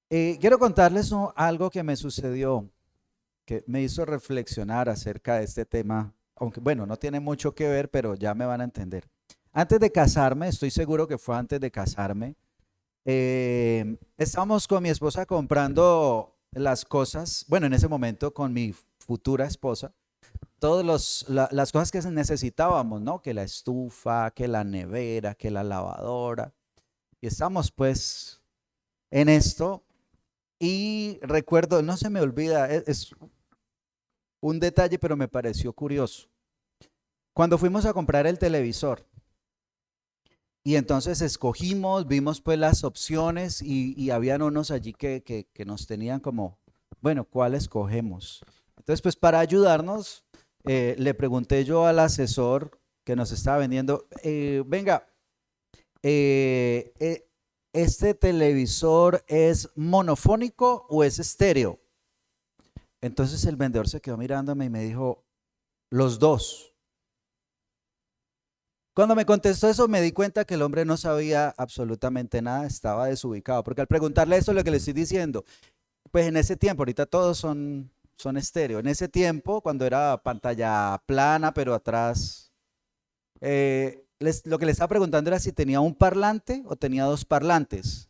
Quiero contarles algo que me sucedió, que me hizo reflexionar acerca de este tema, aunque bueno, no tiene mucho que ver, pero ya me van a entender. Antes de casarme, estoy seguro que fue antes de casarme, estábamos con mi esposa comprando las cosas, bueno, en ese momento con mi futura esposa, las cosas que necesitábamos, ¿no? Que la estufa, que la nevera, que la lavadora. Y estamos pues en esto. Y recuerdo, no se me olvida, es un detalle, pero me pareció curioso. Cuando fuimos a comprar el televisor y entonces escogimos, vimos pues las opciones y habían unos allí que nos tenían como, bueno, ¿cuál escogemos? Entonces pues para ayudarnos, le pregunté yo al asesor que nos estaba vendiendo, venga, eh, eh, ¿este televisor es monofónico o es estéreo? Entonces el vendedor se quedó mirándome y me dijo, los dos. Cuando me contestó eso me di cuenta que el hombre no sabía absolutamente nada, estaba desubicado, porque al preguntarle eso lo que le estoy diciendo, pues en ese tiempo, ahorita todos son estéreo, en ese tiempo cuando era pantalla plana pero atrás, lo que le estaba preguntando era si tenía un parlante o tenía dos parlantes.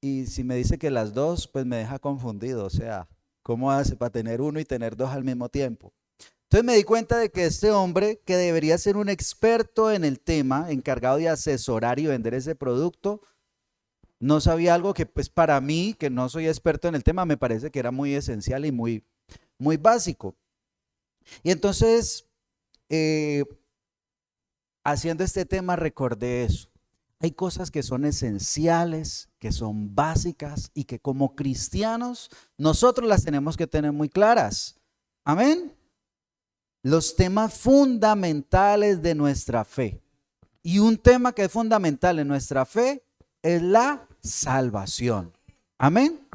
Y si me dice que las dos, pues me deja confundido, o sea, ¿cómo hace para tener uno y tener dos al mismo tiempo? Entonces me di cuenta de que este hombre, que debería ser un experto en el tema, encargado de asesorar y vender ese producto, no sabía algo que pues para mí, que no soy experto en el tema, me parece que era muy esencial y muy básico. Y entonces, eh, haciendo este tema, recordé eso. Hay cosas que son esenciales, que son básicas y que como cristianos nosotros las tenemos que tener muy claras. Amén. Los temas fundamentales de nuestra fe. Y un tema que es fundamental en nuestra fe es la salvación. Amén.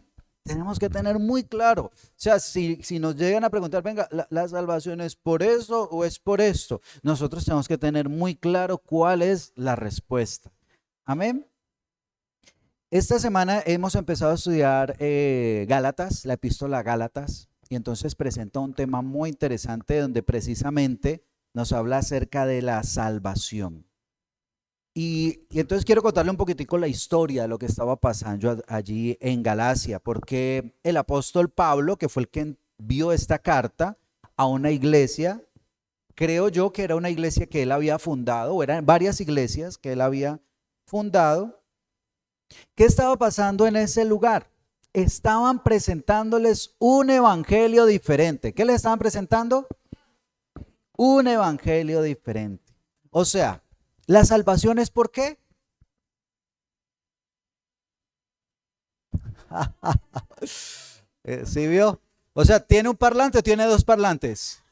Tenemos que tener muy claro. O sea, si nos llegan a preguntar, venga, la salvación es por eso o es por esto, nosotros tenemos que tener muy claro cuál es la respuesta. Amén. Esta semana hemos empezado a estudiar Gálatas, la epístola a Gálatas, y entonces presenta un tema muy interesante donde precisamente nos habla acerca de la salvación. Y entonces quiero contarle un poquitico la historia de lo que estaba pasando allí en Galacia, porque el apóstol Pablo, que fue el que envió esta carta a una iglesia, creo yo que era una iglesia que él había fundado, o eran varias iglesias que él había fundado. ¿Qué estaba pasando en ese lugar? Estaban presentándoles un evangelio diferente. ¿Qué le estaban presentando? Un evangelio diferente. O sea, la salvación es ¿por qué? ¿Sí vio? O sea, ¿tiene un parlante o tiene dos parlantes?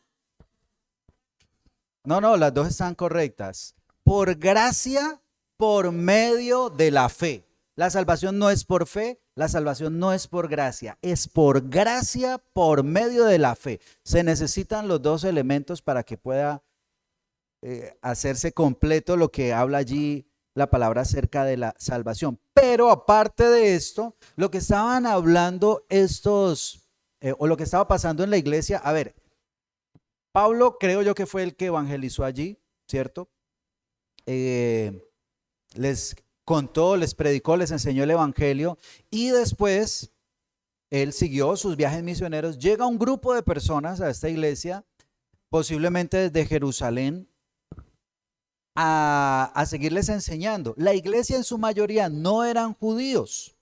No, no, las dos están correctas. Por gracia, por medio de la fe. La salvación no es por fe, la salvación no es por gracia, es por gracia, por medio de la fe. Se necesitan los dos elementos para que pueda hacerse completo lo que habla allí la palabra acerca de la salvación. Pero aparte de esto, lo que estaban hablando o lo que estaba pasando en la iglesia, a ver, Pablo creo yo que fue el que evangelizó allí, ¿cierto? Eh, les contó, les predicó, les enseñó el evangelio y después él siguió sus viajes misioneros. Llega un grupo de personas a esta iglesia, posiblemente desde Jerusalén, a seguirles enseñando. La iglesia en su mayoría no eran judíos,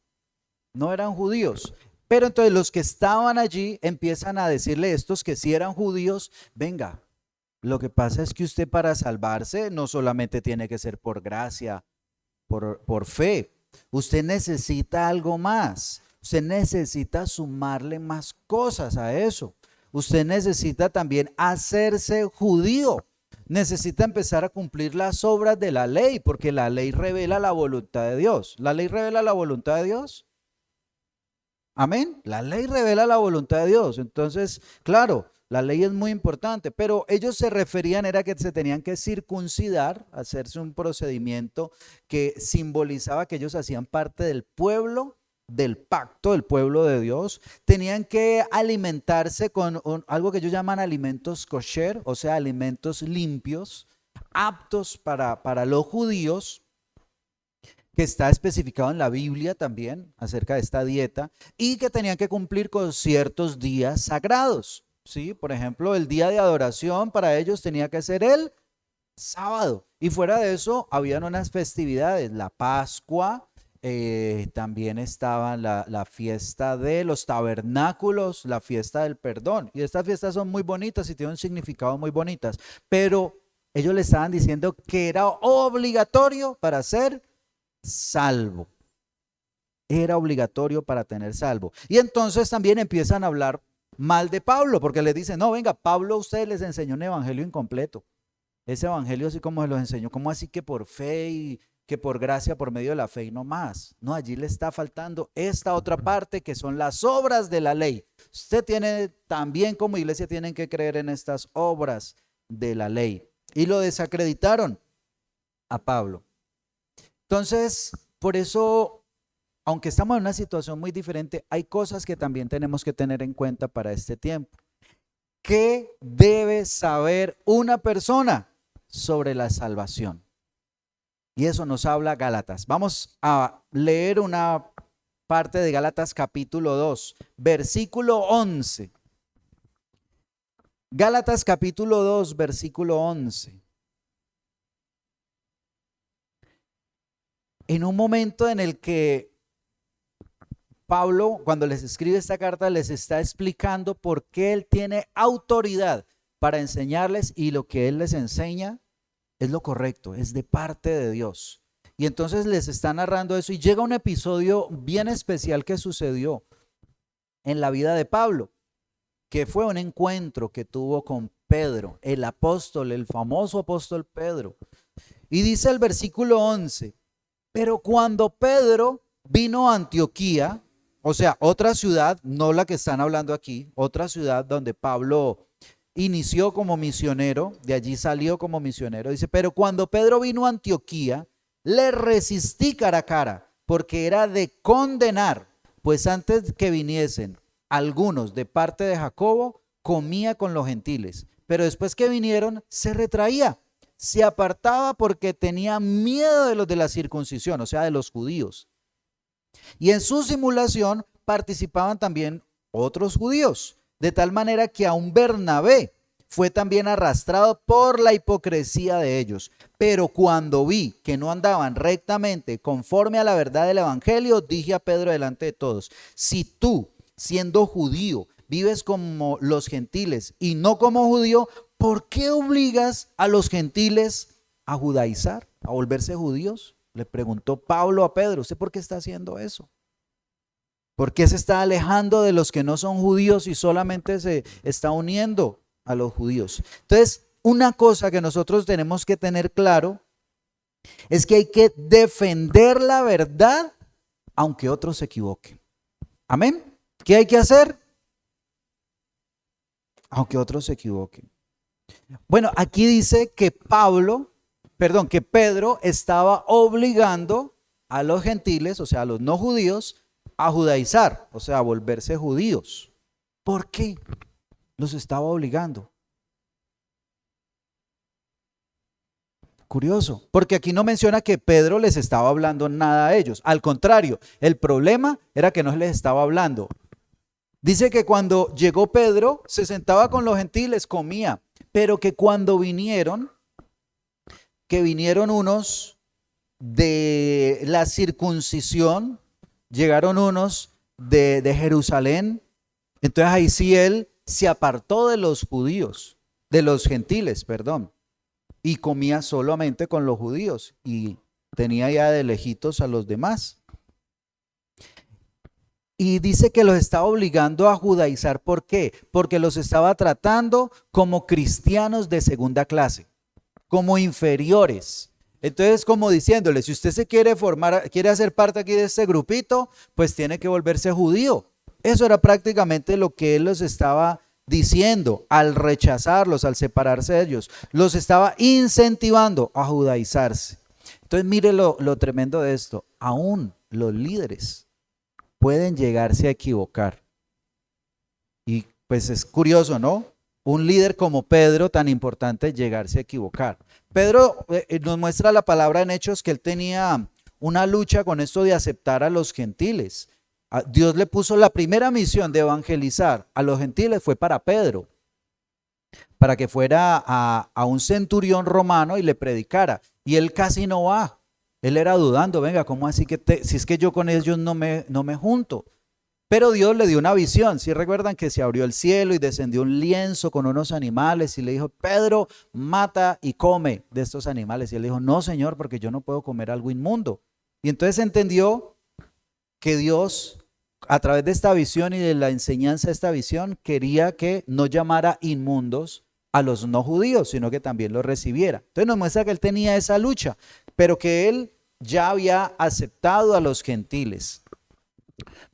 no eran judíos. Pero entonces los que estaban allí empiezan a decirle a estos que sí eran judíos, venga, lo que pasa es que usted para salvarse no solamente tiene que ser por gracia, por fe, usted necesita algo más, usted necesita sumarle más cosas a eso, usted necesita también hacerse judío, necesita empezar a cumplir las obras de la ley, porque la ley revela la voluntad de Dios. ¿La ley revela la voluntad de Dios? Amén. La ley revela la voluntad de Dios. Entonces, claro, la ley es muy importante, pero ellos se referían era que se tenían que circuncidar, hacerse un procedimiento que simbolizaba que ellos hacían parte del pueblo del pacto del pueblo de Dios, tenían que alimentarse con algo que ellos llaman alimentos kosher, o sea, alimentos limpios, aptos para los judíos, que está especificado en la Biblia también acerca de esta dieta, y que tenían que cumplir con ciertos días sagrados. ¿Sí? Por ejemplo, el día de adoración para ellos tenía que ser el sábado. Y fuera de eso, habían unas festividades, la Pascua, también estaba la fiesta de los tabernáculos, la fiesta del perdón. Y estas fiestas son muy bonitas y tienen un significado muy bonitas, pero ellos le estaban diciendo que era obligatorio para ser salvo. Era obligatorio para tener salvo. Y entonces también empiezan a hablar mal de Pablo, porque les dicen, no, venga, Pablo a ustedes les enseñó un evangelio incompleto. Ese evangelio así como se los enseñó, ¿cómo así que por fe y que por gracia por medio de la fe y no más? No, allí le está faltando esta otra parte que son las obras de la ley. Usted tiene también como iglesia tienen que creer en estas obras de la ley. Y lo desacreditaron a Pablo. Entonces, por eso, aunque estamos en una situación muy diferente, hay cosas que también tenemos que tener en cuenta para este tiempo. ¿Qué debe saber una persona sobre la salvación? Y eso nos habla Gálatas. Vamos a leer una parte de Gálatas capítulo 2, versículo 11. Gálatas capítulo 2, versículo 11. En un momento en el que Pablo, cuando les escribe esta carta, les está explicando por qué él tiene autoridad para enseñarles y lo que él les enseña es lo correcto, es de parte de Dios. Y entonces les está narrando eso y llega un episodio bien especial que sucedió en la vida de Pablo, que fue un encuentro que tuvo con Pedro, el apóstol, el famoso apóstol Pedro. Y dice el versículo 11, pero cuando Pedro vino a Antioquía, o sea, otra ciudad, no la que están hablando aquí, otra ciudad donde Pablo inició como misionero, de allí salió como misionero. Dice, pero cuando Pedro vino a Antioquía, le resistí cara a cara, porque era de condenar, pues antes que viniesen algunos de parte de Jacobo, comía con los gentiles, pero después que vinieron, se retraía, se apartaba porque tenía miedo de los de la circuncisión, o sea, de los judíos. Y en su simulación participaban también otros judíos, de tal manera que aún Bernabé fue también arrastrado por la hipocresía de ellos. Pero cuando vi que no andaban rectamente conforme a la verdad del evangelio, dije a Pedro delante de todos, si tú, siendo judío, vives como los gentiles y no como judío, ¿por qué obligas a los gentiles a judaizar, a volverse judíos? Le preguntó Pablo a Pedro, ¿usted por qué está haciendo eso? ¿Por qué se está alejando de los que no son judíos y solamente se está uniendo a los judíos? Entonces, una cosa que nosotros tenemos que tener claro es que hay que defender la verdad aunque otros se equivoquen. ¿Amén? ¿Qué hay que hacer? Aunque otros se equivoquen. Bueno, aquí dice que que Pedro estaba obligando a los gentiles, o sea, a los no judíos, a judaizar, o sea, a volverse judíos. ¿Por qué los estaba obligando? Curioso, porque aquí no menciona que Pedro les estaba hablando nada a ellos. Al contrario, el problema era que no les estaba hablando. Dice que cuando llegó Pedro, se sentaba con los gentiles, comía, pero que cuando vinieron unos de la circuncisión, llegaron unos de Jerusalén, entonces ahí sí él se apartó de los judíos, de los gentiles, perdón, y comía solamente con los judíos y tenía ya de lejitos a los demás. Y dice que los estaba obligando a judaizar. ¿Por qué? Porque los estaba tratando como cristianos de segunda clase, como inferiores. Entonces, como diciéndole, si usted se quiere formar, quiere hacer parte aquí de este grupito, pues tiene que volverse judío. Eso era prácticamente lo que él los estaba diciendo al rechazarlos, al separarse de ellos. Los estaba incentivando a judaizarse. Entonces, mire lo tremendo de esto. Aún los líderes pueden llegarse a equivocar. Y pues es curioso, ¿no? Un líder como Pedro, tan importante, llegarse a equivocar. Pedro nos muestra la palabra en Hechos que él tenía una lucha con esto de aceptar a los gentiles. Dios le puso la primera misión de evangelizar a los gentiles fue para Pedro, para que fuera a un centurión romano y le predicara. Y él casi no va. Él era dudando, venga, ¿cómo así que si es que yo con ellos no me junto? Pero Dios le dio una visión. Si recuerdan que se abrió el cielo y descendió un lienzo con unos animales y le dijo, Pedro, mata y come de estos animales. Y él dijo, no, Señor, porque yo no puedo comer algo inmundo. Y entonces entendió que Dios, a través de esta visión y de la enseñanza de esta visión, quería que no llamara inmundos a los no judíos, sino que también los recibiera. Entonces nos muestra que él tenía esa lucha, pero que él ya había aceptado a los gentiles.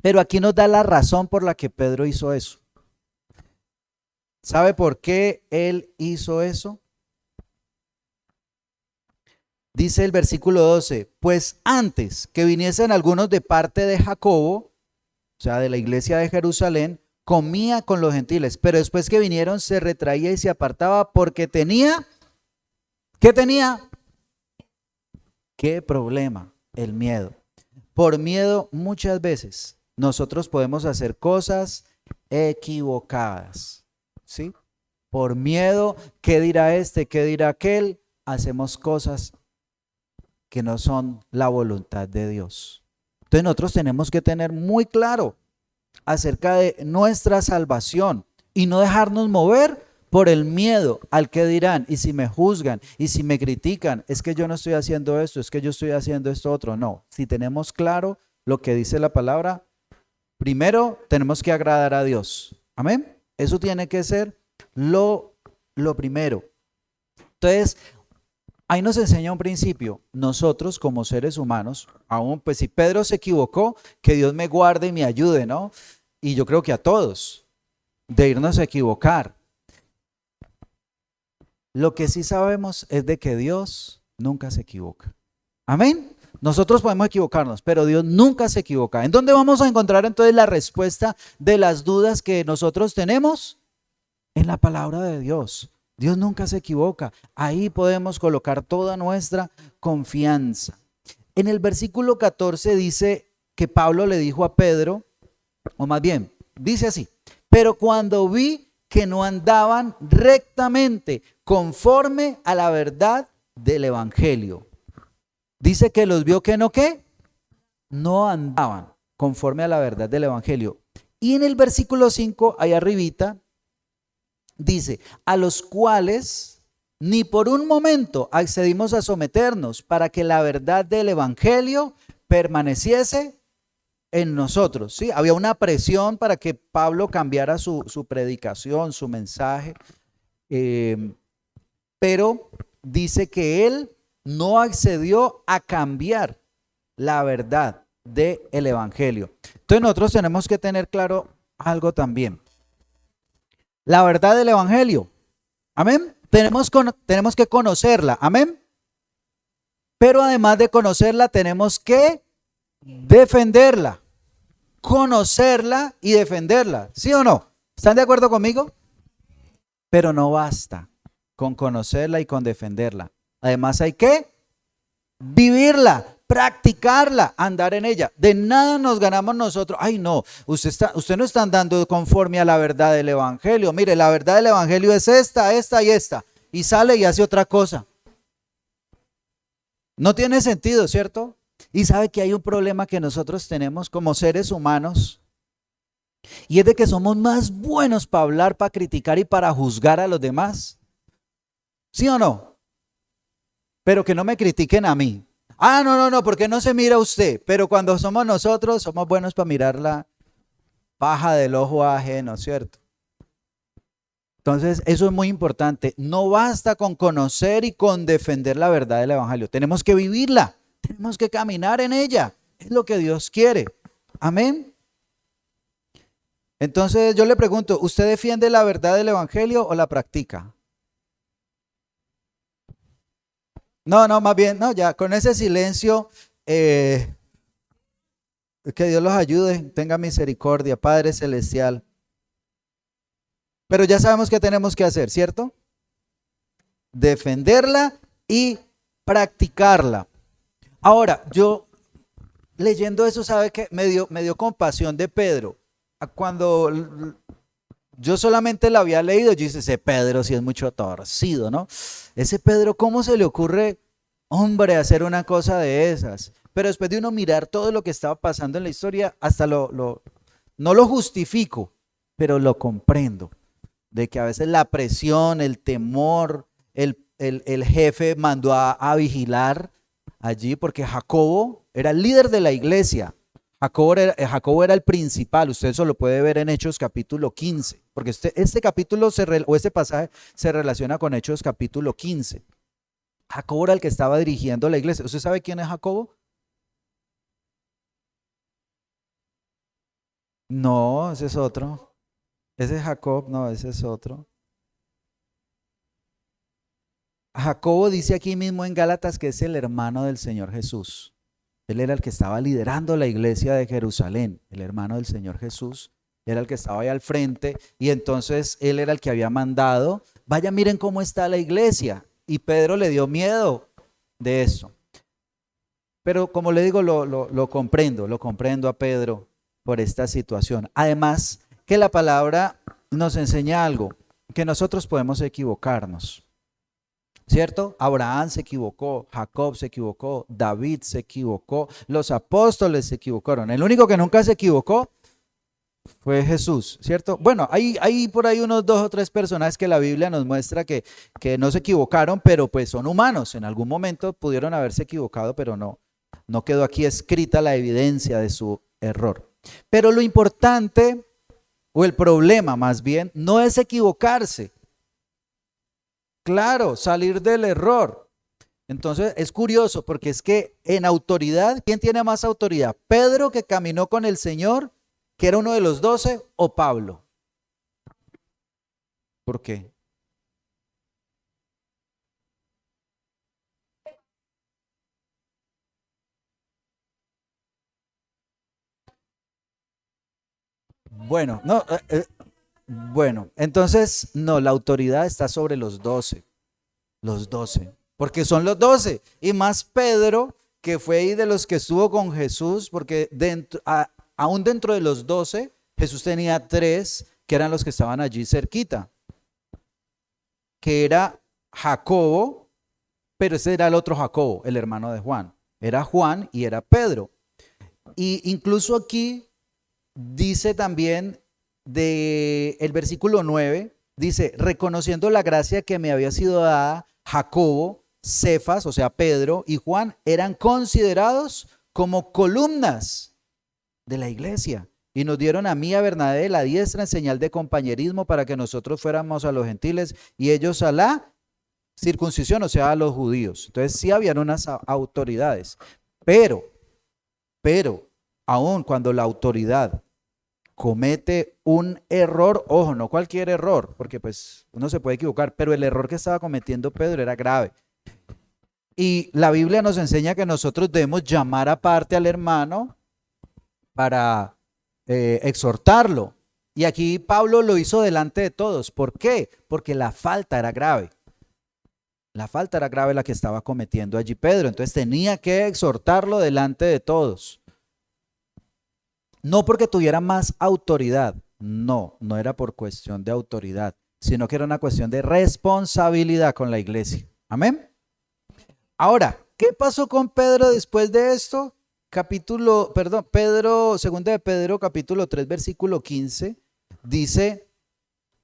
Pero aquí nos da la razón por la que Pedro hizo eso. ¿Sabe por qué él hizo eso? Dice el versículo 12, pues antes que viniesen algunos de parte de Jacobo, o sea, de la iglesia de Jerusalén, comía con los gentiles, pero después que vinieron se retraía y se apartaba porque tenía, ¿qué tenía? ¿Qué problema? El miedo. Por miedo muchas veces nosotros podemos hacer cosas equivocadas, ¿sí? Por miedo, ¿qué dirá este? ¿Qué dirá aquel? Hacemos cosas que no son la voluntad de Dios. Entonces nosotros tenemos que tener muy claro acerca de nuestra salvación y no dejarnos mover por el miedo al que dirán, y si me juzgan, y si me critican, es que yo no estoy haciendo esto, es que yo estoy haciendo esto otro. No, si tenemos claro lo que dice la palabra, primero tenemos que agradar a Dios. Amén. Eso tiene que ser lo primero. Entonces, ahí nos enseña un principio. Nosotros como seres humanos, aún pues si Pedro se equivocó, que Dios me guarde y me ayude, ¿no? Y yo creo que a todos, de irnos a equivocar. Lo que sí sabemos es de que Dios nunca se equivoca. Amén. Nosotros podemos equivocarnos, pero Dios nunca se equivoca. ¿En dónde vamos a encontrar entonces la respuesta de las dudas que nosotros tenemos? En la palabra de Dios. Dios nunca se equivoca. Ahí podemos colocar toda nuestra confianza. En el versículo 14 dice que Pablo le dijo a Pedro, o más bien, dice así, pero cuando vi que no andaban rectamente conforme a la verdad del evangelio. Dice que los vio que no, ¿qué? No andaban conforme a la verdad del evangelio. Y en el versículo 5, ahí arribita, dice, a los cuales ni por un momento accedimos a someternos para que la verdad del evangelio permaneciese en nosotros, ¿sí? Había una presión para que Pablo cambiara su predicación, su mensaje, pero dice que él no accedió a cambiar la verdad del evangelio. Entonces nosotros tenemos que tener claro algo también. La verdad del evangelio, amén. Tenemos que conocerla, amén. Pero además de conocerla, tenemos que defenderla, conocerla y defenderla, ¿sí o no? ¿Están de acuerdo conmigo? Pero no basta con conocerla y con defenderla. Además hay que vivirla, practicarla, andar en ella. De nada nos ganamos nosotros. Ay, no, usted no está andando conforme a la verdad del evangelio. Mire, la verdad del evangelio es esta y esta. Y sale y hace otra cosa. No tiene sentido, ¿cierto? Y sabe que hay un problema que nosotros tenemos como seres humanos, y es de que somos más buenos para hablar, para criticar y para juzgar a los demás. ¿Sí o no? Pero que no me critiquen a mí. Ah, no, porque no se mira usted. Pero cuando somos nosotros, somos buenos para mirar la paja del ojo ajeno, ¿cierto? Entonces, eso es muy importante. No basta con conocer y con defender la verdad del evangelio. Tenemos que vivirla. Tenemos que caminar en ella. Es lo que Dios quiere. Amén. Entonces yo le pregunto, ¿usted defiende la verdad del evangelio o la practica? No, más bien, no, ya con ese silencio, Que Dios los ayude, tenga misericordia, Padre Celestial. Pero ya sabemos qué tenemos que hacer, ¿cierto? Defenderla y practicarla. Ahora, yo leyendo eso, ¿sabe qué? Me dio compasión de Pedro. Cuando yo solamente la había leído, yo dije, ese Pedro sí es mucho torcido, ¿no? Ese Pedro, ¿cómo se le ocurre, hombre, hacer una cosa de esas? Pero después de uno mirar todo lo que estaba pasando en la historia, hasta no lo justifico, pero lo comprendo. De que a veces la presión, el temor, el jefe mandó a vigilar allí, porque Jacobo era el líder de la iglesia. Jacobo era el principal, usted eso lo puede ver en Hechos capítulo 15, porque este capítulo o este pasaje se relaciona con Hechos capítulo 15. Jacobo era el que estaba dirigiendo la iglesia. ¿Usted sabe quién es Jacobo? No, ese es otro. Ese es Jacob, no, ese es otro. Jacobo dice aquí mismo en Gálatas que es el hermano del Señor Jesús. Él era el que estaba liderando la iglesia de Jerusalén, el hermano del Señor Jesús. Era el que estaba ahí al frente y entonces él era el que había mandado, vaya, miren cómo está la iglesia. Y Pedro le dio miedo de eso. Pero como le digo, lo comprendo a Pedro por esta situación. Además, que la palabra nos enseña algo, que nosotros podemos equivocarnos. ¿Cierto? Abraham se equivocó, Jacob se equivocó, David se equivocó, los apóstoles se equivocaron. El único que nunca se equivocó fue Jesús, ¿cierto? Bueno, hay por ahí unos 2 o 3 personajes que la Biblia nos muestra que no se equivocaron, pero pues son humanos. En algún momento pudieron haberse equivocado, pero no quedó aquí escrita la evidencia de su error. Pero lo importante, o el problema más bien, no es equivocarse. Claro, salir del error. Entonces es curioso porque es que en autoridad, ¿quién tiene más autoridad? ¿Pedro, que caminó con el Señor, que era uno de los 12, o Pablo? ¿Por qué? Bueno, no, bueno, entonces no, la autoridad está sobre los 12, porque son los 12 y más Pedro, que fue ahí de los que estuvo con Jesús, porque aún dentro de los 12, Jesús tenía 3 que eran los que estaban allí cerquita, que era Jacobo, pero ese era el otro Jacobo, el hermano de Juan. Era Juan y era Pedro. Y incluso aquí dice también el versículo 9, dice, reconociendo la gracia que me había sido dada, Jacobo, Cefas, o sea, Pedro y Juan, eran considerados como columnas de la iglesia. Y nos dieron a mí, a Bernabé, la diestra en señal de compañerismo para que nosotros fuéramos a los gentiles y ellos a la circuncisión, o sea, a los judíos. Entonces sí habían unas autoridades, pero, aun cuando la autoridad comete un error, ojo, no cualquier error, porque pues uno se puede equivocar, pero el error que estaba cometiendo Pedro era grave. Y la Biblia nos enseña que nosotros debemos llamar aparte al hermano para exhortarlo. Y aquí Pablo lo hizo delante de todos. ¿Por qué? Porque la falta era grave. La falta era grave la que estaba cometiendo allí Pedro. Entonces tenía que exhortarlo delante de todos. No porque tuviera más autoridad. No era por cuestión de autoridad, sino que era una cuestión de responsabilidad con la iglesia. Amén. Ahora, ¿qué pasó con Pedro después de esto? Segunda de Pedro, capítulo 3, versículo 15, dice,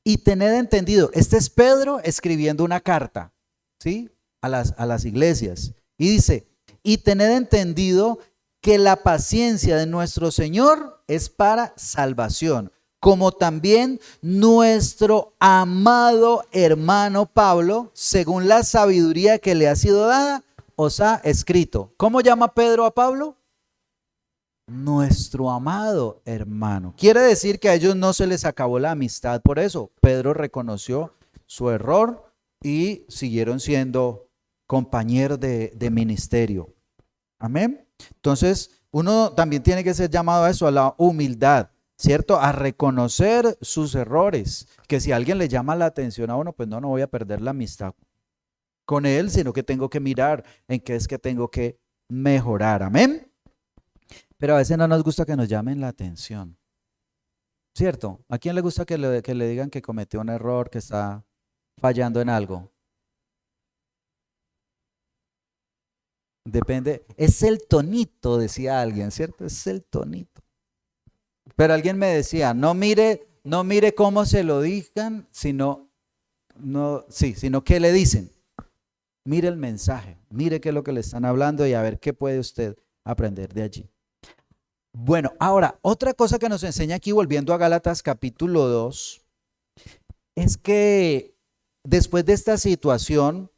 y tened entendido, este es Pedro escribiendo una carta, ¿sí? A las iglesias. Y dice, y tened entendido que la paciencia de nuestro Señor es para salvación, como también nuestro amado hermano Pablo, según la sabiduría que le ha sido dada, os ha escrito. ¿Cómo llama Pedro a Pablo? Nuestro amado hermano. Quiere decir que a ellos no se les acabó la amistad por eso. Pedro reconoció su error y siguieron siendo compañeros de ministerio. Amén. Entonces, Uno también tiene que ser llamado a eso, a la humildad, ¿cierto? A reconocer sus errores. Que si alguien le llama la atención a uno, pues no voy a perder la amistad con él, sino que tengo que mirar en qué es que tengo que mejorar. Amén. Pero a veces no nos gusta que nos llamen la atención, ¿cierto? ¿A quién le gusta que le digan que cometió un error, que está fallando en algo? Depende, es el tonito, decía alguien, ¿cierto? Es el tonito. Pero alguien me decía, no mire cómo se lo digan, sino qué le dicen. Mire el mensaje, mire qué es lo que le están hablando y a ver qué puede usted aprender de allí. Bueno, ahora, otra cosa que nos enseña aquí, volviendo a Gálatas capítulo 2, es que después de esta situación,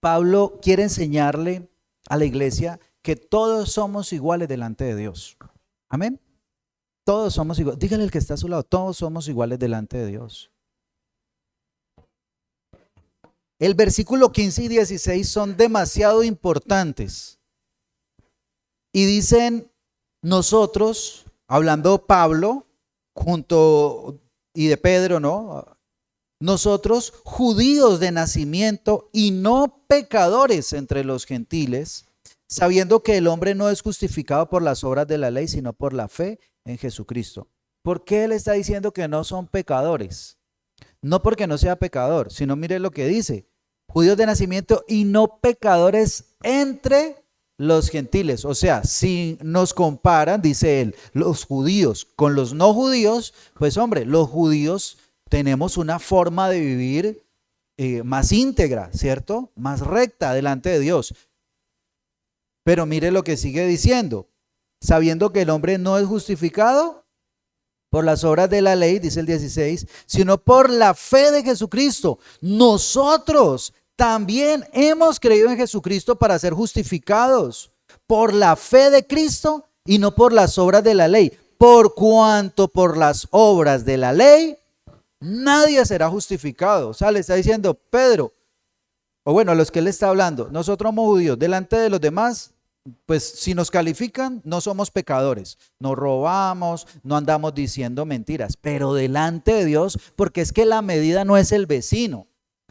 Pablo quiere enseñarle a la iglesia que todos somos iguales delante de Dios. Amén. Todos somos iguales. Dígale al que está a su lado, todos somos iguales delante de Dios. El versículo 15 y 16 son demasiado importantes. Y dicen nosotros, hablando Pablo, y de Pedro, ¿no? Nosotros, judíos de nacimiento y no pecadores entre los gentiles, sabiendo que el hombre no es justificado por las obras de la ley, sino por la fe en Jesucristo. ¿Por qué él está diciendo que no son pecadores? No porque no sea pecador, sino mire lo que dice, judíos de nacimiento y no pecadores entre los gentiles. O sea, si nos comparan, dice él, los judíos con los no judíos, pues hombre, los judíos tenemos una forma de vivir más íntegra, ¿cierto? Más recta delante de Dios. Pero mire lo que sigue diciendo, sabiendo que el hombre no es justificado por las obras de la ley, dice el 16, sino por la fe de Jesucristo. Nosotros también hemos creído en Jesucristo para ser justificados por la fe de Cristo y no por las obras de la ley. Por cuanto por las obras de la ley nadie será justificado. O sea, le está diciendo Pedro, o bueno, a los que él está hablando, nosotros somos judíos, delante de los demás, pues si nos califican, no somos pecadores, no robamos, no andamos diciendo mentiras, pero delante de Dios, porque es que la medida no es el vecino.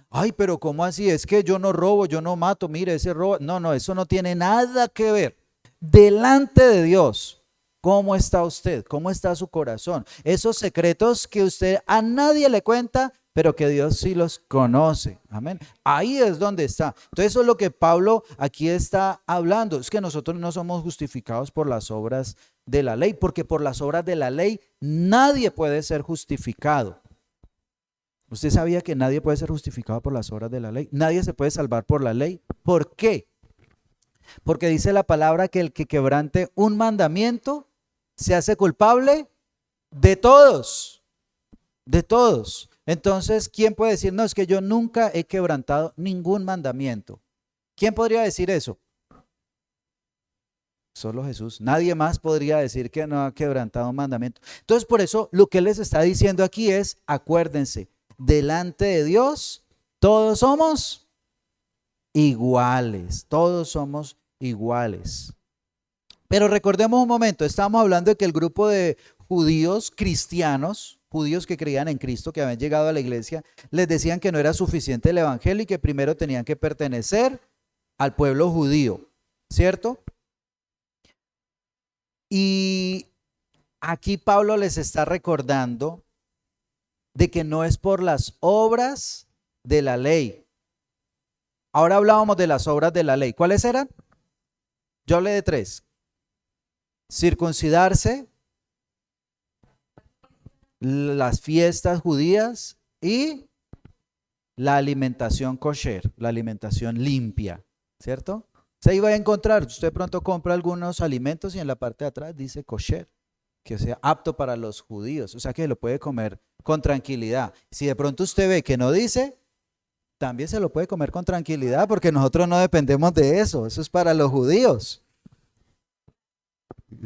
Ay, pero ¿cómo así? Es que yo no robo, yo no mato, mire, ese robo. No, eso no tiene nada que ver. Delante de Dios, ¿cómo está usted? ¿Cómo está su corazón? Esos secretos que usted a nadie le cuenta, pero que Dios sí los conoce. Amén. Ahí es donde está. Entonces eso es lo que Pablo aquí está hablando. Es que nosotros no somos justificados por las obras de la ley, porque por las obras de la ley nadie puede ser justificado. ¿Usted sabía que nadie puede ser justificado por las obras de la ley? Nadie se puede salvar por la ley. ¿Por qué? Porque dice la palabra que el que quebrante un mandamiento se hace culpable de todos. De todos. Entonces, ¿quién puede decir, no, es que yo nunca he quebrantado ningún mandamiento? ¿Quién podría decir eso? Solo Jesús. Nadie más podría decir que no ha quebrantado un mandamiento. Entonces, por eso lo que él les está diciendo aquí es, acuérdense, delante de Dios, todos somos iguales, todos somos iguales. Pero recordemos un momento, estamos hablando de que el grupo de judíos cristianos, judíos que creían en Cristo, que habían llegado a la iglesia, les decían que no era suficiente el evangelio y que primero tenían que pertenecer al pueblo judío, ¿cierto? Y aquí Pablo les está recordando de que no es por las obras de la ley. Ahora hablábamos de las obras de la ley. ¿Cuáles eran? Yo hablé de 3. Circuncidarse, las fiestas judías y la alimentación kosher, la alimentación limpia, ¿cierto? Se iba a encontrar, usted pronto compra algunos alimentos y en la parte de atrás dice kosher, que sea apto para los judíos, o sea que lo puede comer con tranquilidad. Si de pronto usted ve que no dice, también se lo puede comer con tranquilidad porque nosotros no dependemos de eso, eso es para los judíos.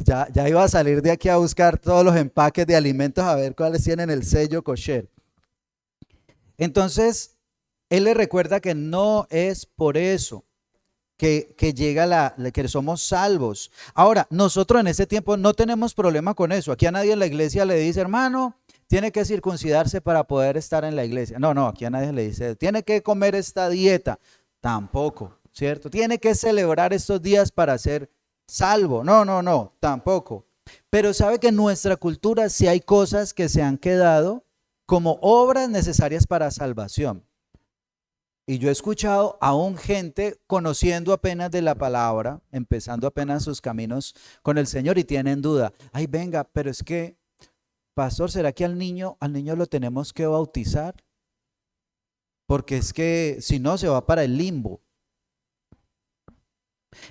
Ya iba a salir de aquí a buscar todos los empaques de alimentos a ver cuáles tienen el sello kosher. Entonces, él le recuerda que no es por eso. que llega que somos salvos. Ahora, nosotros en ese tiempo no tenemos problema con eso. Aquí a nadie en la iglesia le dice, hermano, tiene que circuncidarse para poder estar en la iglesia. No, no, aquí a nadie le dice, tiene que comer esta dieta. Tampoco, ¿cierto? Tiene que celebrar estos días para ser salvo. No, no, no, tampoco. Pero sabe que en nuestra cultura sí hay cosas que se han quedado como obras necesarias para salvación. Y yo he escuchado aún gente conociendo apenas de la palabra, empezando apenas sus caminos con el Señor y tienen duda. Ay, venga, pero es que, pastor, ¿será que al niño lo tenemos que bautizar? Porque es que si no se va para el limbo.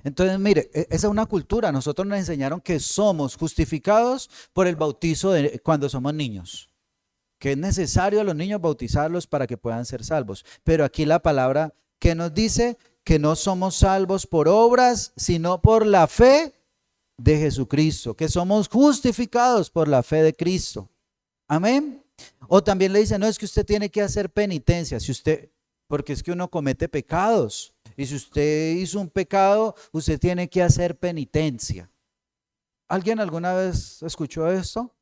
Entonces, mire, esa es una cultura. Nosotros nos enseñaron que somos justificados por el bautizo cuando somos niños, que es necesario a los niños bautizarlos para que puedan ser salvos. Pero aquí la palabra que nos dice que no somos salvos por obras, sino por la fe de Jesucristo, que somos justificados por la fe de Cristo. Amén. O también le dice, no, es que usted tiene que hacer penitencia, porque es que uno comete pecados. Y si usted hizo un pecado, usted tiene que hacer penitencia. ¿Alguien alguna vez escuchó esto?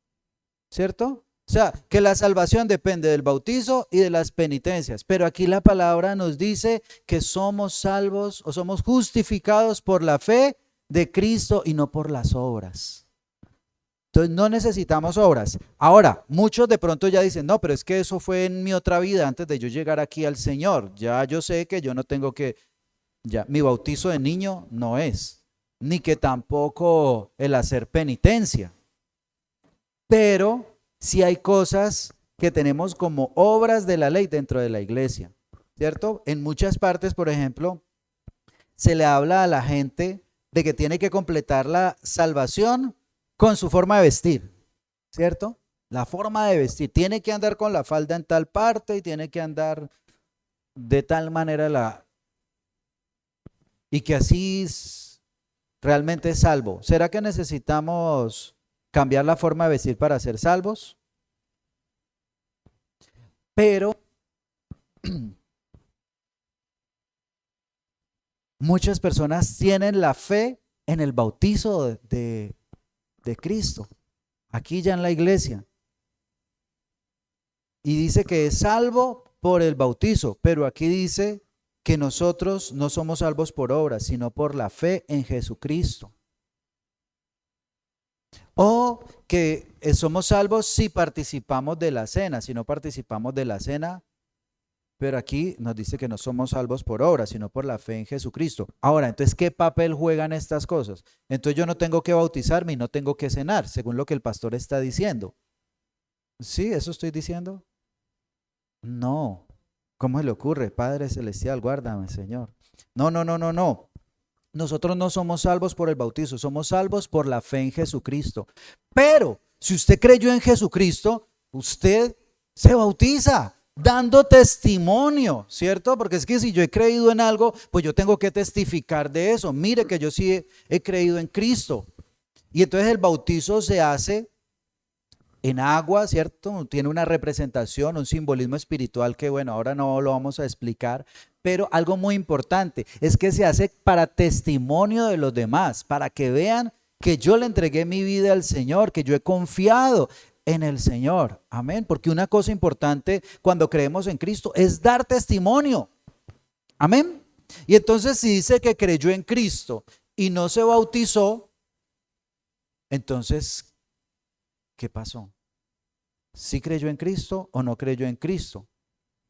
¿Cierto? O sea, que la salvación depende del bautizo y de las penitencias. Pero aquí la palabra nos dice que somos salvos o somos justificados por la fe de Cristo y no por las obras. Entonces no necesitamos obras. Ahora, muchos de pronto ya dicen, no, pero es que eso fue en mi otra vida antes de yo llegar aquí al Señor. Ya yo sé que yo no tengo que, ya mi bautizo de niño no es, ni que tampoco el hacer penitencia. Pero sí hay cosas que tenemos como obras de la ley dentro de la iglesia, ¿cierto? En muchas partes, por ejemplo, se le habla a la gente de que tiene que completar la salvación con su forma de vestir, ¿cierto? La forma de vestir. Tiene que andar con la falda en tal parte y tiene que andar de tal manera y que así realmente es salvo. ¿Será que necesitamos cambiar la forma de vestir para ser salvos? Pero muchas personas tienen la fe en el bautizo de Cristo, aquí ya en la iglesia. Y dice que es salvo por el bautizo, pero aquí dice que nosotros no somos salvos por obras, sino por la fe en Jesucristo. O que somos salvos si participamos de la cena, si no participamos de la cena, pero aquí nos dice que no somos salvos por obras, sino por la fe en Jesucristo. Ahora, entonces, ¿qué papel juegan estas cosas? Entonces yo no tengo que bautizarme y no tengo que cenar, según lo que el pastor está diciendo. ¿Sí? ¿Eso estoy diciendo? No. ¿Cómo se le ocurre? Padre Celestial, guárdame, Señor. No, no, no, no, no. Nosotros no somos salvos por el bautizo, somos salvos por la fe en Jesucristo. Pero si usted creyó en Jesucristo, usted se bautiza dando testimonio, ¿cierto? Porque es que si yo he creído en algo, pues yo tengo que testificar de eso. Mire que yo sí he creído en Cristo. Y entonces el bautizo se hace en agua, ¿cierto? Tiene una representación, un simbolismo espiritual que, bueno, ahora no lo vamos a explicar, pero algo muy importante es que se hace para testimonio de los demás, para que vean que yo le entregué mi vida al Señor, que yo he confiado en el Señor. Amén. Porque una cosa importante cuando creemos en Cristo es dar testimonio. Amén. Y entonces si dice que creyó en Cristo y no se bautizó, entonces, ¿qué pasó? ¿Sí creyó en Cristo o no creyó en Cristo?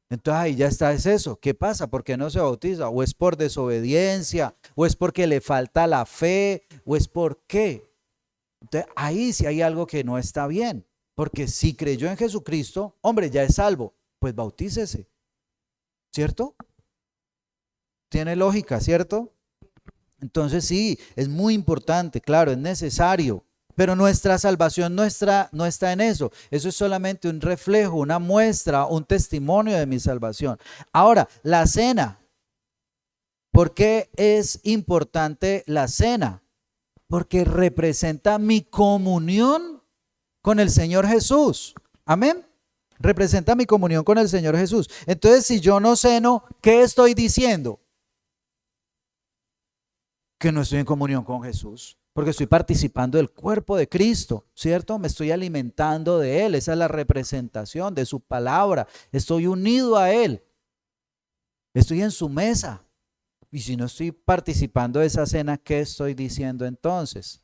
Entonces ahí ya está, es eso. ¿Qué pasa? ¿Por qué no se bautiza? ¿O es por desobediencia? ¿O es porque le falta la fe? ¿O es por qué? Entonces ahí sí hay algo que no está bien. Porque si creyó en Jesucristo, hombre, ya es salvo. Pues bautícese. ¿Cierto? Tiene lógica, ¿cierto? Entonces sí, es muy importante, claro, es necesario. Pero nuestra salvación no está en eso. Eso es solamente un reflejo, una muestra, un testimonio de mi salvación. Ahora, la cena. ¿Por qué es importante la cena? Porque representa mi comunión con el Señor Jesús. Amén. Representa mi comunión con el Señor Jesús. Entonces, si yo no ceno, ¿qué estoy diciendo? Que no estoy en comunión con Jesús, porque estoy participando del cuerpo de Cristo, ¿cierto? Me estoy alimentando de Él, esa es la representación de su palabra, estoy unido a Él, estoy en su mesa. Y si no estoy participando de esa cena, ¿qué estoy diciendo entonces?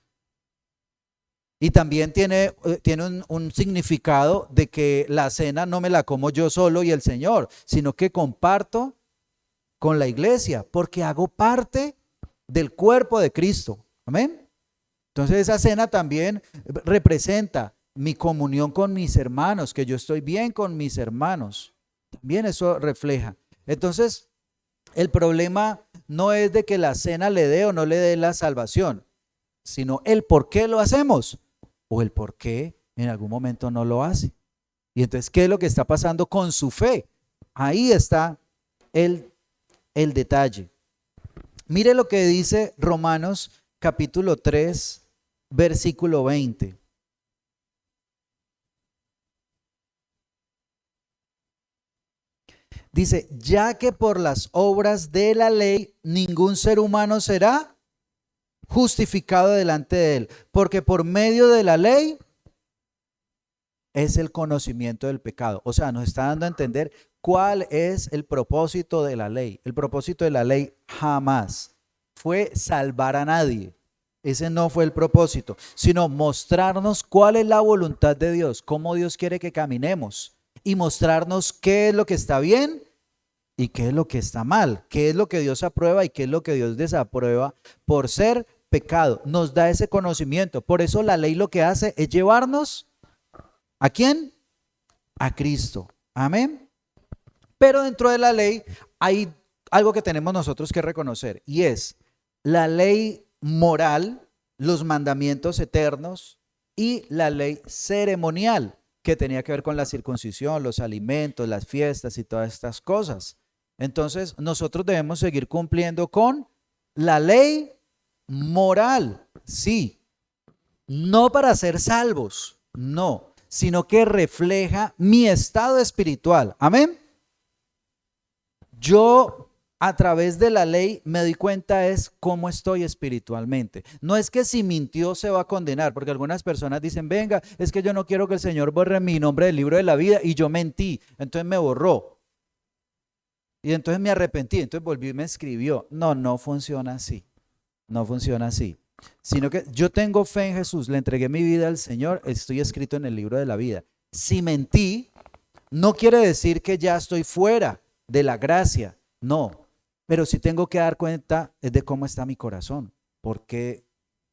Y también tiene un significado de que la cena no me la como yo solo y el Señor, sino que comparto con la iglesia, porque hago parte del cuerpo de Cristo. Amén. Entonces esa cena también representa mi comunión con mis hermanos, que yo estoy bien con mis hermanos. También eso refleja. Entonces, el problema no es de que la cena le dé o no le dé la salvación, sino el por qué lo hacemos o el por qué en algún momento no lo hace. Y entonces, ¿qué es lo que está pasando con su fe? Ahí está el detalle. Mire lo que dice Romanos capítulo 3, versículo 20. Dice, ya que por las obras de la ley ningún ser humano será justificado delante de él, porque por medio de la ley es el conocimiento del pecado. O sea, nos está dando a entender cuál es el propósito de la ley. El propósito de la ley jamás fue salvar a nadie. Ese no fue el propósito, sino mostrarnos cuál es la voluntad de Dios, cómo Dios quiere que caminemos y mostrarnos qué es lo que está bien y qué es lo que está mal, qué es lo que Dios aprueba y qué es lo que Dios desaprueba por ser pecado. Nos da ese conocimiento. Por eso la ley lo que hace es llevarnos ¿a quién? A Cristo. Amén. Pero dentro de la ley hay algo que tenemos nosotros que reconocer y es la ley moral, los mandamientos eternos y la ley ceremonial que tenía que ver con la circuncisión, los alimentos, las fiestas y todas estas cosas. Entonces nosotros debemos seguir cumpliendo con la ley moral, sí, no para ser salvos, no, sino que refleja mi estado espiritual. Amén. Yo a través de la ley me doy cuenta es cómo estoy espiritualmente. No es que si mintió se va a condenar, porque algunas personas dicen, venga, es que yo no quiero que el Señor borre mi nombre del libro de la vida y yo mentí, entonces me borró. Y entonces me arrepentí, entonces volvió y me escribió. No, no funciona así. No funciona así. Sino que yo tengo fe en Jesús, le entregué mi vida al Señor, estoy escrito en el libro de la vida. Si mentí, no quiere decir que ya estoy fuera de la gracia, no. Pero sí tengo que dar cuenta de cómo está mi corazón. ¿Por qué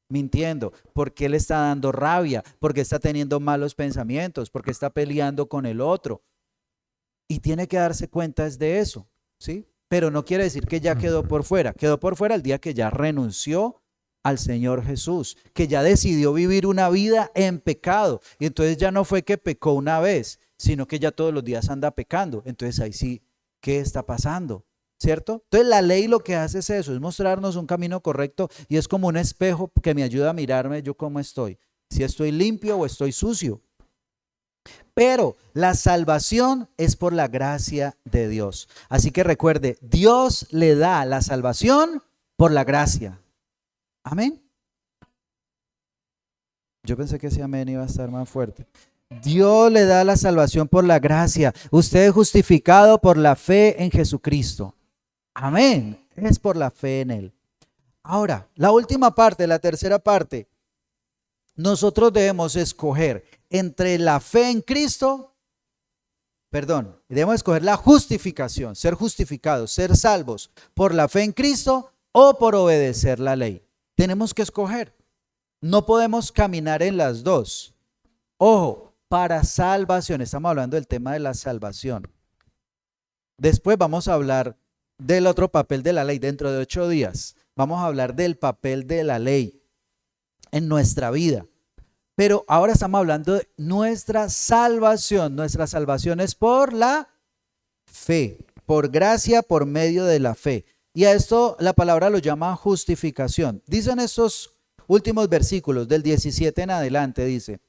mintiendo? ¿Por qué le está dando rabia? ¿Por qué está teniendo malos pensamientos? ¿Por qué está peleando con el otro? Y tiene que darse cuenta es de eso, ¿sí? Pero no quiere decir que ya quedó por fuera. Quedó por fuera el día que ya renunció al Señor Jesús, que ya decidió vivir una vida en pecado. Y entonces ya no fue que pecó una vez, sino que ya todos los días anda pecando. Entonces ahí sí, ¿qué está pasando? ¿Cierto? Entonces la ley lo que hace es eso, es mostrarnos un camino correcto y es como un espejo que me ayuda a mirarme yo cómo estoy, si estoy limpio o estoy sucio. Pero la salvación es por la gracia de Dios. Así que recuerde, Dios le da la salvación por la gracia. Amén. Yo pensé que ese amén iba a estar más fuerte. Dios le da la salvación por la gracia. Usted es justificado por la fe en Jesucristo. Amén. Es por la fe en Él. Ahora, la última parte, la tercera parte. Nosotros debemos escoger entre la fe en Cristo, debemos escoger la justificación, ser justificados, ser salvos por la fe en Cristo o por obedecer la ley. Tenemos que escoger. No podemos caminar en las dos. Ojo, para salvación, estamos hablando del tema de la salvación. Después vamos a hablar del otro papel de la ley dentro de 8 días. Vamos a hablar del papel de la ley en nuestra vida. Pero ahora estamos hablando de nuestra salvación. Nuestra salvación es por la fe, por gracia, por medio de la fe. Y a esto la palabra lo llama justificación. Dicen estos últimos versículos del 17 en adelante, dice,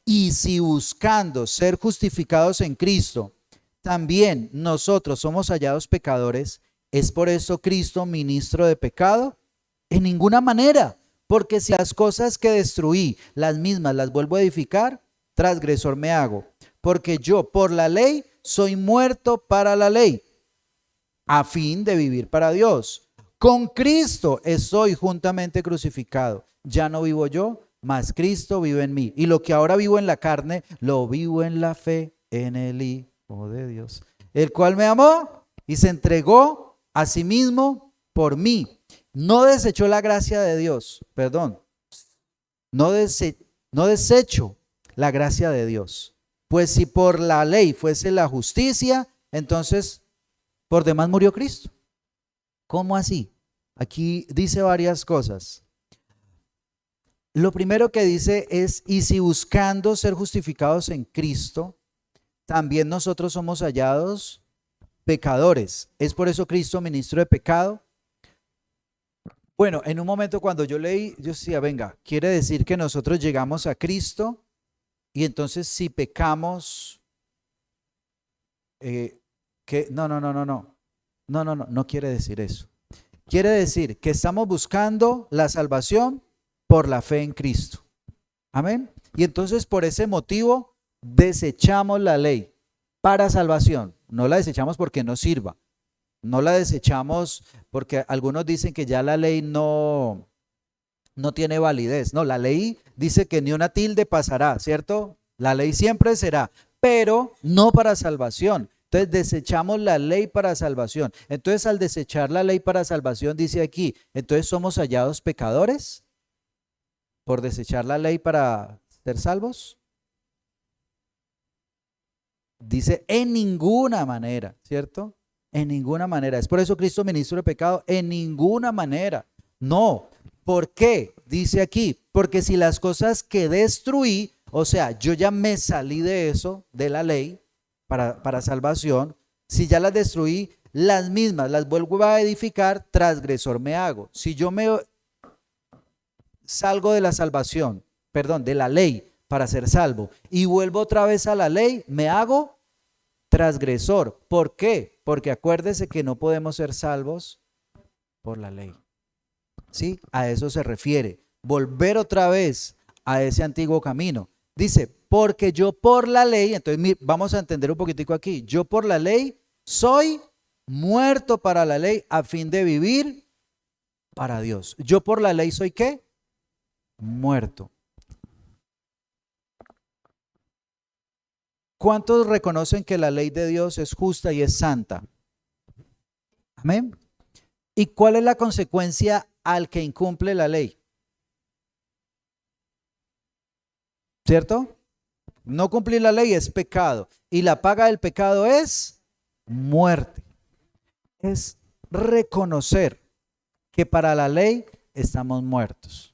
y si buscando ser justificados en Cristo, también nosotros somos hallados pecadores, ¿es por eso Cristo ministro de pecado? En ninguna manera. Porque si las cosas que destruí, las mismas las vuelvo a edificar, transgresor me hago. Porque yo por la ley soy muerto para la ley, a fin de vivir para Dios. Con Cristo estoy juntamente crucificado. Ya no vivo yo, mas Cristo vive en mí. Y lo que ahora vivo en la carne, lo vivo en la fe en el Hijo de Dios, el cual me amó y se entregó a sí mismo por mí. No desechó la gracia de Dios, perdón, no desecho la gracia de Dios. Pues si por la ley fuese la justicia, entonces por demás murió Cristo. ¿Cómo así? Aquí dice varias cosas. Lo primero que dice es, y si buscando ser justificados en Cristo, también nosotros somos hallados pecadores. ¿Es por eso Cristo ministro de pecado? Bueno, en un momento cuando yo leí, yo decía, venga, quiere decir que nosotros llegamos a Cristo y entonces si pecamos, no quiere decir eso. Quiere decir que estamos buscando la salvación por la fe en Cristo. Amén. Y entonces por ese motivo desechamos la ley para salvación. No la desechamos porque no sirva. No la desechamos porque algunos dicen que ya la ley no tiene validez. No, la ley dice que ni una tilde pasará, ¿cierto? La ley siempre será, pero no para salvación. Entonces desechamos la ley para salvación. Entonces al desechar la ley para salvación, dice aquí, entonces somos hallados pecadores por desechar la ley para ser salvos. Dice en ninguna manera, ¿cierto? En ninguna manera. Es por eso Cristo ministro de pecado, en ninguna manera. No. ¿Por qué? Dice aquí, porque si las cosas que destruí, o sea, yo ya me salí de eso, de la ley, para salvación, si ya las destruí, las mismas las vuelvo a edificar, transgresor me hago. Si yo me salgo de la salvación, perdón, de la ley para ser salvo y vuelvo otra vez a la ley, me hago transgresor. ¿Por qué? Porque acuérdese que no podemos ser salvos por la ley. ¿Sí? A eso se refiere. Volver otra vez a ese antiguo camino. Dice, porque yo por la ley, entonces vamos a entender un poquitico aquí, yo por la ley soy muerto para la ley a fin de vivir para Dios. Yo por la ley soy ¿qué? Muerto. ¿Cuántos reconocen que la ley de Dios es justa y es santa? Amén. ¿Y cuál es la consecuencia al que incumple la ley? ¿Cierto? No cumplir la ley es pecado y la paga del pecado es muerte. Es reconocer que para la ley estamos muertos.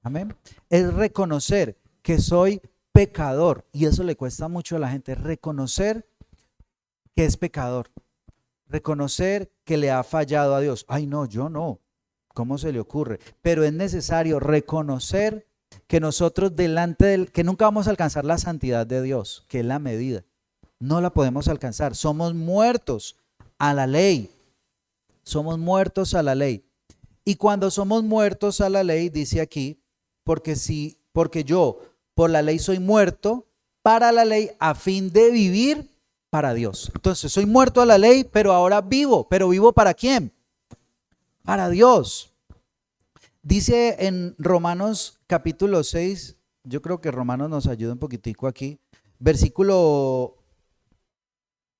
Amén. Es reconocer que soy pecador y eso le cuesta mucho a la gente, reconocer que es pecador, reconocer que le ha fallado a Dios. Ay no, yo no, ¿cómo se le ocurre? Pero es necesario reconocer que nosotros que nunca vamos a alcanzar la santidad de Dios, que es la medida, no la podemos alcanzar, somos muertos a la ley, somos muertos a la ley. Y cuando somos muertos a la ley, dice aquí, porque yo por la ley soy muerto para la ley a fin de vivir para Dios. Entonces soy muerto a la ley, pero ahora vivo. ¿Pero vivo para quién? Para Dios. Dice en Romanos capítulo 6, yo creo que Romanos nos ayuda un poquitico aquí, versículo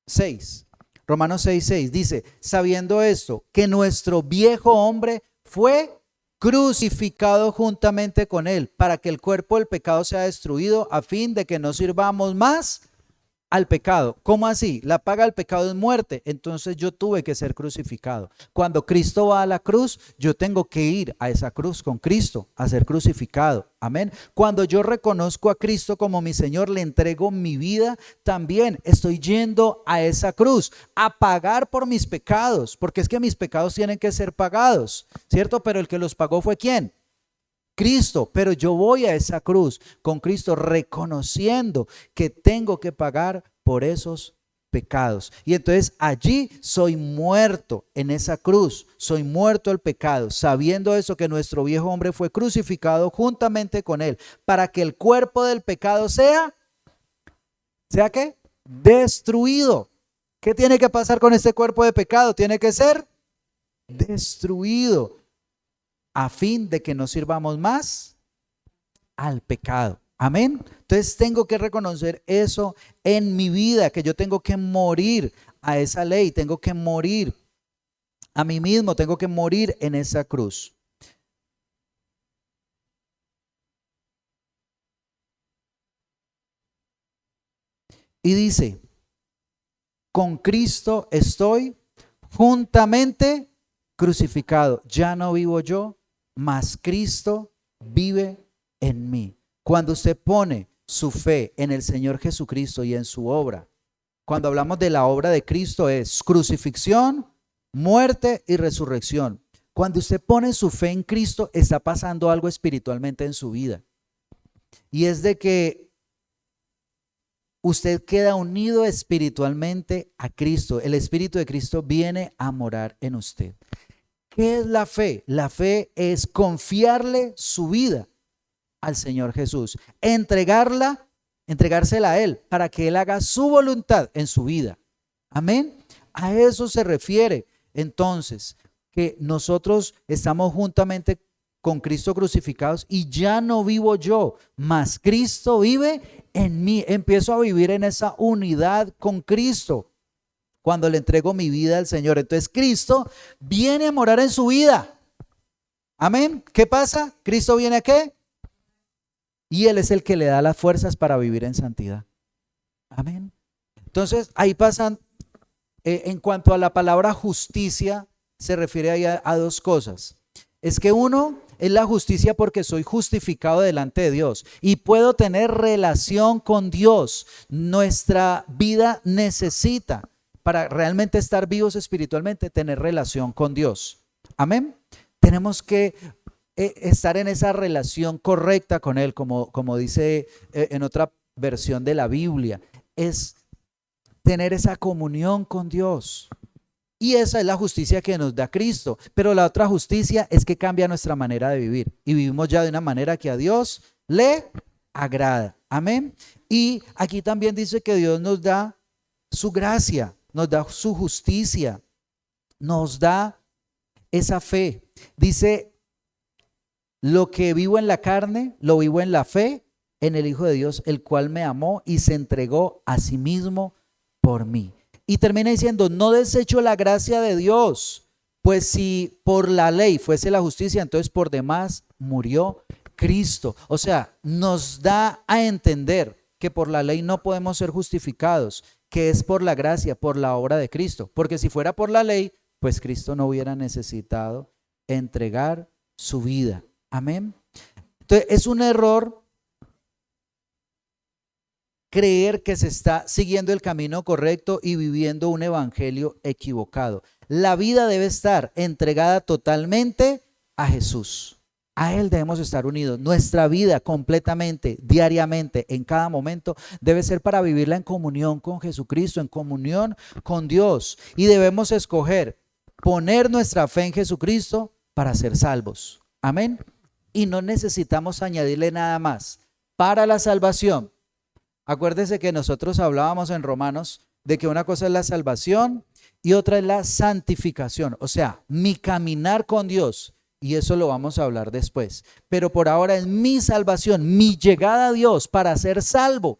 6. Romanos 6:6 dice, sabiendo esto, que nuestro viejo hombre fue crucificado juntamente con él, para que el cuerpo del pecado sea destruido, a fin de que no sirvamos más al pecado. ¿Cómo así? La paga del pecado es muerte. Entonces yo tuve que ser crucificado. Cuando Cristo va a la cruz, yo tengo que ir a esa cruz con Cristo, a ser crucificado. Amén. Cuando yo reconozco a Cristo como mi Señor, le entrego mi vida, también estoy yendo a esa cruz, a pagar por mis pecados, porque es que mis pecados tienen que ser pagados, ¿cierto? Pero el que los pagó fue ¿quién? Cristo, pero yo voy a esa cruz con Cristo reconociendo que tengo que pagar por esos pecados. Y entonces allí soy muerto en esa cruz, soy muerto al pecado, sabiendo eso, que nuestro viejo hombre fue crucificado juntamente con él, para que el cuerpo del pecado ¿sea qué? Destruido. ¿Qué tiene que pasar con este cuerpo de pecado? Tiene que ser destruido, a fin de que no sirvamos más al pecado. Amén. Entonces tengo que reconocer eso en mi vida, que yo tengo que morir a esa ley, tengo que morir a mí mismo, tengo que morir en esa cruz. Y dice, con Cristo estoy juntamente crucificado. Ya no vivo yo, mas Cristo vive en mí. Cuando usted pone su fe en el Señor Jesucristo y en su obra, cuando hablamos de la obra de Cristo es crucifixión, muerte y resurrección. Cuando usted pone su fe en Cristo, está pasando algo espiritualmente en su vida. Y es de que usted queda unido espiritualmente a Cristo. El Espíritu de Cristo viene a morar en usted. ¿Qué es la fe? La fe es confiarle su vida al Señor Jesús, entregársela a Él para que Él haga su voluntad en su vida. Amén. A eso se refiere entonces, que nosotros estamos juntamente con Cristo crucificados y ya no vivo yo, mas Cristo vive en mí. Empiezo a vivir en esa unidad con Cristo cuando le entrego mi vida al Señor. Entonces Cristo viene a morar en su vida. Amén. ¿Qué pasa? Cristo viene ¿a qué? Y Él es el que le da las fuerzas para vivir en santidad. Amén. Entonces ahí pasan, en cuanto a la palabra justicia, se refiere ahí a dos cosas. Es que uno es la justicia porque soy justificado delante de Dios y puedo tener relación con Dios. Nuestra vida necesita, para realmente estar vivos espiritualmente, tener relación con Dios. Amén. Tenemos que estar en esa relación correcta con Él, como dice en otra versión de la Biblia, es tener esa comunión con Dios. Y esa es la justicia que nos da Cristo. Pero la otra justicia es que cambia nuestra manera de vivir. Y vivimos ya de una manera que a Dios le agrada. Amén. Y aquí también dice que Dios nos da su gracia, nos da su justicia, nos da esa fe. Dice, lo que vivo en la carne, lo vivo en la fe, en el Hijo de Dios, el cual me amó y se entregó a sí mismo por mí. Y termina diciendo, no desecho la gracia de Dios, pues si por la ley fuese la justicia, entonces por demás murió Cristo. O sea, nos da a entender que por la ley no podemos ser justificados, que es por la gracia, por la obra de Cristo. Porque si fuera por la ley, pues Cristo no hubiera necesitado entregar su vida. Amén. Entonces es un error creer que se está siguiendo el camino correcto y viviendo un evangelio equivocado. La vida debe estar entregada totalmente a Jesús. A Él debemos estar unidos. Nuestra vida completamente, diariamente, en cada momento, debe ser para vivirla en comunión con Jesucristo, en comunión con Dios. Y debemos escoger poner nuestra fe en Jesucristo para ser salvos. Amén. Y no necesitamos añadirle nada más. Para la salvación, acuérdese que nosotros hablábamos en Romanos de que una cosa es la salvación y otra es la santificación. O sea, mi caminar con Dios. Y eso lo vamos a hablar después. Pero por ahora es mi salvación, mi llegada a Dios para ser salvo.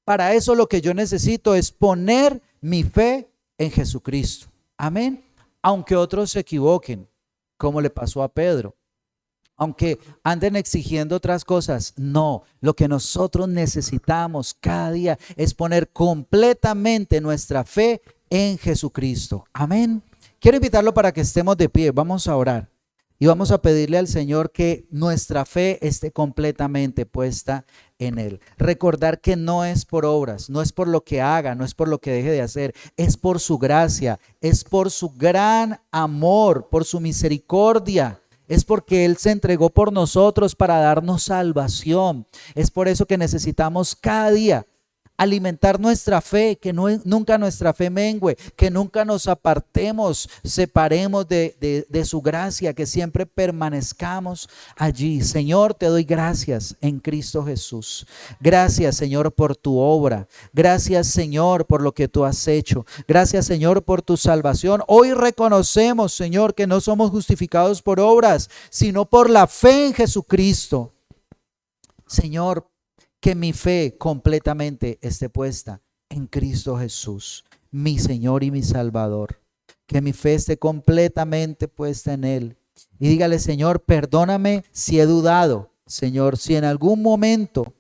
Para eso lo que yo necesito es poner mi fe en Jesucristo. Amén. Aunque otros se equivoquen, como le pasó a Pedro. Aunque anden exigiendo otras cosas, no. Lo que nosotros necesitamos cada día es poner completamente nuestra fe en Jesucristo. Amén. Quiero invitarlo para que estemos de pie. Vamos a orar. Y vamos a pedirle al Señor que nuestra fe esté completamente puesta en Él. Recordar que no es por obras, no es por lo que haga, no es por lo que deje de hacer, es por su gracia, es por su gran amor, por su misericordia. Es porque Él se entregó por nosotros para darnos salvación. Es por eso que necesitamos cada día alimentar nuestra fe, que nunca nuestra fe mengüe, que nunca nos apartemos, separemos de su gracia, que siempre permanezcamos allí. Señor, te doy gracias en Cristo Jesús. Gracias, Señor, por tu obra. Gracias, Señor, por lo que tú has hecho. Gracias, Señor, por tu salvación. Hoy reconocemos, Señor, que no somos justificados por obras, sino por la fe en Jesucristo. Señor, que mi fe completamente esté puesta en Cristo Jesús, mi Señor y mi Salvador. Que mi fe esté completamente puesta en Él. Y dígale, Señor, perdóname si he dudado. Señor, si en algún momento,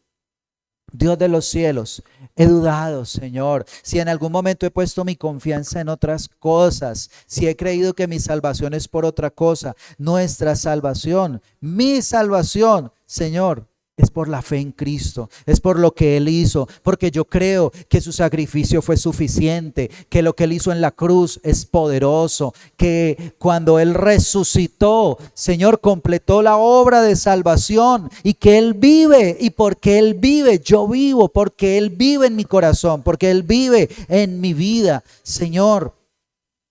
Dios de los cielos, he dudado, Señor, si en algún momento he puesto mi confianza en otras cosas, si he creído que mi salvación es por otra cosa, nuestra salvación, mi salvación, Señor, es por la fe en Cristo, es por lo que Él hizo, porque yo creo que su sacrificio fue suficiente, que lo que Él hizo en la cruz es poderoso, que cuando Él resucitó, Señor, completó la obra de salvación y que Él vive, y porque Él vive, yo vivo, porque Él vive en mi corazón, porque Él vive en mi vida. Señor,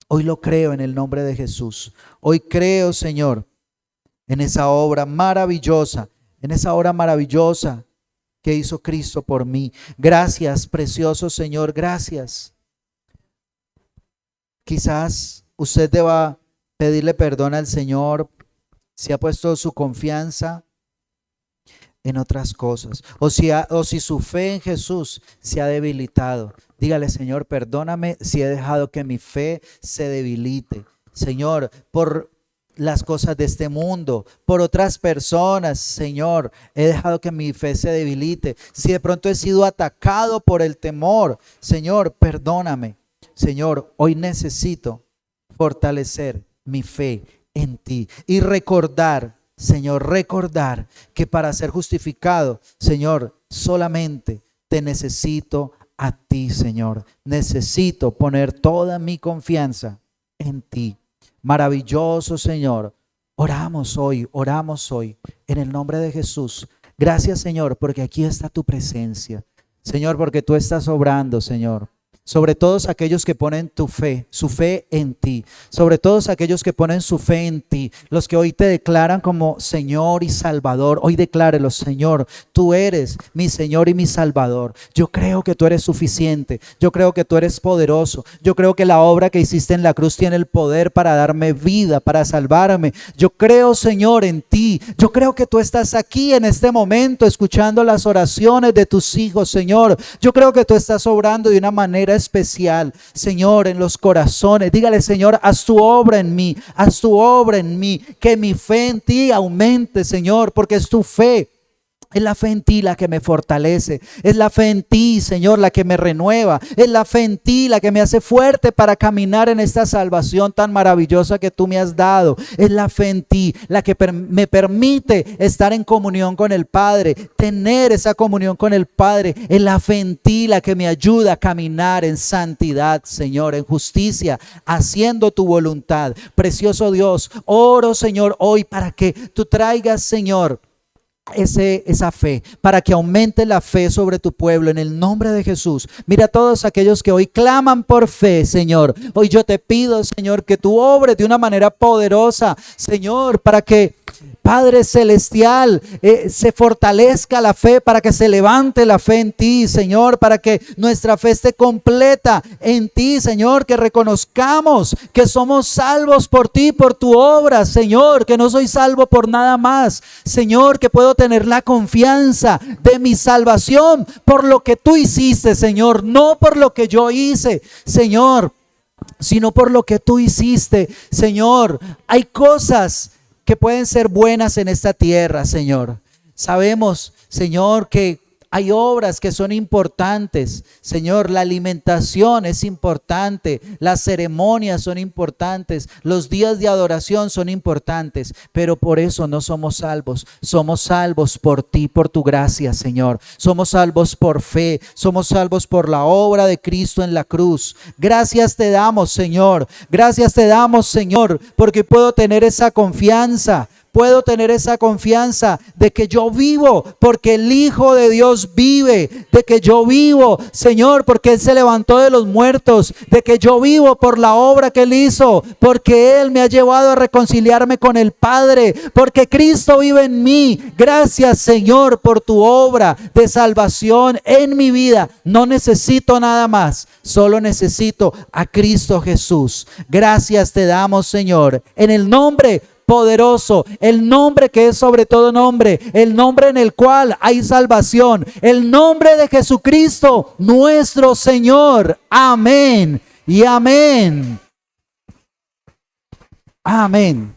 hoy lo creo en el nombre de Jesús. Hoy creo, Señor, en esa obra maravillosa, que hizo Cristo por mí. Gracias, precioso Señor, gracias. Quizás usted deba pedirle perdón al Señor si ha puesto su confianza en otras cosas, o si su fe en Jesús se ha debilitado. Dígale, Señor, perdóname si he dejado que mi fe se debilite. Señor, por las cosas de este mundo, por otras personas, Señor, he dejado que mi fe se debilite. Si de pronto he sido atacado por el temor, Señor, perdóname. Señor, hoy necesito fortalecer mi fe en ti y recordar, Señor, recordar que para ser justificado, Señor, solamente te necesito a ti, Señor. Necesito poner toda mi confianza en ti. Maravilloso Señor, oramos hoy en el nombre de Jesús. Gracias, Señor, porque aquí está tu presencia. Señor, porque tú estás obrando, Señor, sobre todos aquellos que ponen su fe en ti, sobre todos aquellos que ponen su fe en ti, los que hoy te declaran como Señor y Salvador. Hoy declárelo, Señor, tú eres mi Señor y mi Salvador. Yo creo que tú eres suficiente, yo creo que tú eres poderoso, yo creo que la obra que hiciste en la cruz tiene el poder para darme vida, para salvarme. Yo creo, Señor, en ti. Yo creo que tú estás aquí en este momento escuchando las oraciones de tus hijos, Señor. Yo creo que tú estás obrando de una manera especial, Señor, en los corazones. Dígale, Señor, haz tu obra en mí, haz tu obra en mí, que mi fe en ti aumente, Señor, porque es tu fe. Es la fe en ti la que me fortalece, es la fe en ti, Señor, la que me renueva, es la fe en ti la que me hace fuerte para caminar en esta salvación tan maravillosa que tú me has dado. Es la fe en ti la que me permite estar en comunión con el Padre, tener esa comunión con el Padre. Es la fe en ti la que me ayuda a caminar en santidad, Señor, en justicia, haciendo tu voluntad. Precioso Dios, oro, Señor, hoy para que tú traigas, Señor, esa fe, para que aumente la fe sobre tu pueblo en el nombre de Jesús. Mira a todos aquellos que hoy claman por fe, Señor. Hoy yo te pido, Señor, que tú obres de una manera poderosa, Señor, para que, Padre celestial, se fortalezca la fe, para que se levante la fe en ti, Señor, para que nuestra fe esté completa en ti, Señor, que reconozcamos que somos salvos por ti, por tu obra, Señor, que no soy salvo por nada más, Señor, que puedo tener la confianza de mi salvación por lo que tú hiciste, Señor, no por lo que yo hice, Señor, sino por lo que tú hiciste, Señor. Hay cosas que pueden ser buenas en esta tierra, Señor. Sabemos, Señor, que hay obras que son importantes, Señor. La alimentación es importante, las ceremonias son importantes, los días de adoración son importantes, pero por eso no somos salvos. Somos salvos por ti, por tu gracia, Señor. Somos salvos por fe, somos salvos por la obra de Cristo en la cruz. Gracias te damos, Señor. Gracias te damos, Señor, porque puedo tener esa confianza, puedo tener esa confianza de que yo vivo porque el Hijo de Dios vive, de que yo vivo, Señor, porque Él se levantó de los muertos, de que yo vivo por la obra que Él hizo, porque Él me ha llevado a reconciliarme con el Padre, porque Cristo vive en mí. Gracias, Señor, por tu obra de salvación en mi vida. No necesito nada más, solo necesito a Cristo Jesús. Gracias te damos, Señor, en el nombre poderoso, el nombre que es sobre todo nombre, el nombre en el cual hay salvación, el nombre de Jesucristo, nuestro Señor. Amén y amén. Amén.